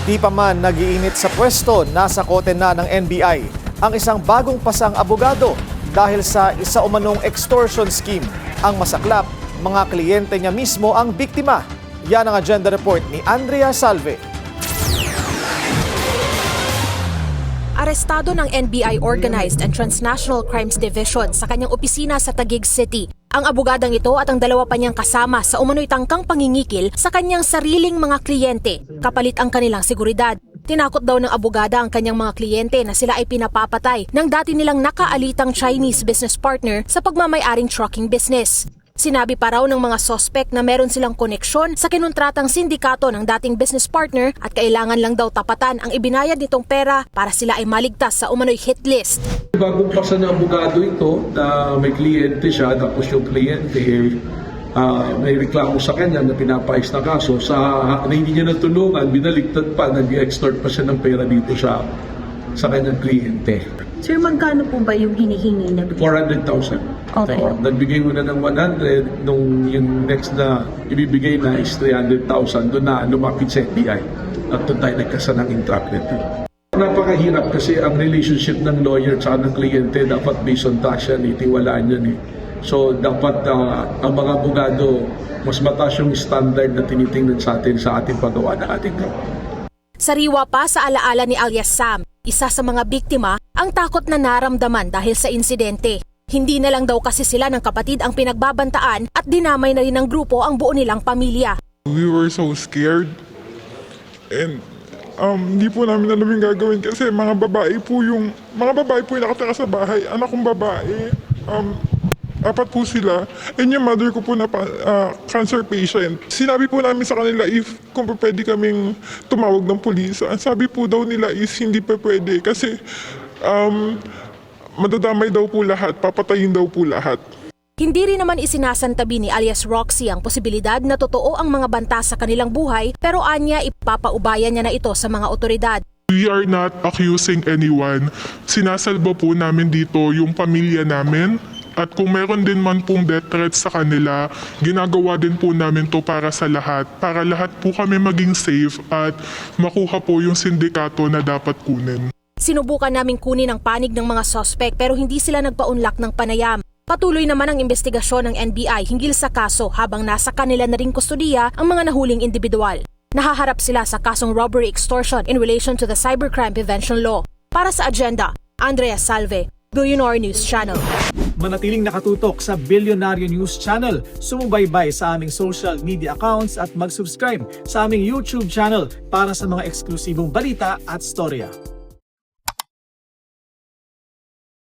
Di pa man nag-iinit sa pwesto, nasa kote na ng NBI ang isang bagong pasang abogado dahil sa isa umanong extortion scheme. Ang masaklap, mga kliyente niya mismo ang biktima. Yan ang agenda report ni Andrea Salve. Arestado ng NBI Organized and Transnational Crimes Division sa kanyang opisina sa Taguig City ang abogadang ito at ang dalawa pa niyang kasama sa umano'y tangkang pangingikil sa kanyang sariling mga kliyente kapalit ang kanilang seguridad. Tinakot daw ng abogada ang kanyang mga kliyente na sila ay pinapapatay ng dati nilang nakaalitang Chinese business partner sa pagmamayaring trucking business. Sinabi pa raw ng mga suspect na meron silang koneksyon sa kinuntratang sindikato ng dating business partner at kailangan lang daw tapatan ang ibinayad nitong pera para sila ay maligtas sa umano'y hit list. Bagong pasa ng abogado ito na may kliyente siya, tapos yung kliyente may reklamo sa kanya na pinapais na kaso na hindi niya natulungan, binaligtad pa, nag-extort pa siya ng pera dito sa kanyang kliyente. Sir, magkano po ba yung hinihingi na bigay? 400,000. Okay. So, nagbigay mo na ng 100, nung yung next na ibibigay na is 300,000, doon na lumapit sa NBI. At doon tayo nagkasa ng entrap nito. Napakahirap kasi ang relationship ng lawyer at ng kliyente dapat based on trust yan, itiwalaan yan eh. So dapat ang mga abogado, mas mataas yung standard na tinitingnan sa atin sa ating paggawa ng ating trabaho. Sariwa pa sa alaala ni alias Sam, isa sa mga biktima, ang takot na naramdaman dahil sa insidente. Hindi na lang daw kasi sila ng kapatid ang pinagbabantaan at dinamay na rin ng grupo ang buo nilang pamilya. We were so scared and hindi po namin alam yung gagawin kasi mga babae po yung nakatira sa bahay. Anak kong babae, 4 po sila, and yung mother ko po na cancer patient. Sinabi po namin sa kanila if kung pwede kaming tumawag ng pulis. Ang sabi po daw nila is hindi pa pwede kasi madadamay daw po lahat, papatayin daw po lahat. Hindi rin naman isinasantabi ni alias Roxy ang posibilidad na totoo ang mga banta sa kanilang buhay pero anya ipapaubayan niya na ito sa mga otoridad. We are not accusing anyone. Sinasalba po namin dito yung pamilya namin. At kung meron din man pong death threats sa kanila, ginagawa din po namin to para sa lahat. Para lahat po kami maging safe at makuha po yung sindikato na dapat kunin. Sinubukan naming kunin ang panig ng mga suspect pero hindi sila nagpaunlak ng panayam. Patuloy naman ang investigasyon ng NBI hinggil sa kaso habang nasa kanila na ring kustudiya ang mga nahuling individual. Nahaharap sila sa kasong robbery extortion in relation to the Cybercrime Prevention Law. Para sa agenda, Andrea Salve, Billionaire News Channel. Manatiling nakatutok sa Billionaire News Channel. Sumubaybay sa aming social media accounts at mag-subscribe sa aming YouTube channel para sa mga eksklusibong balita at storya.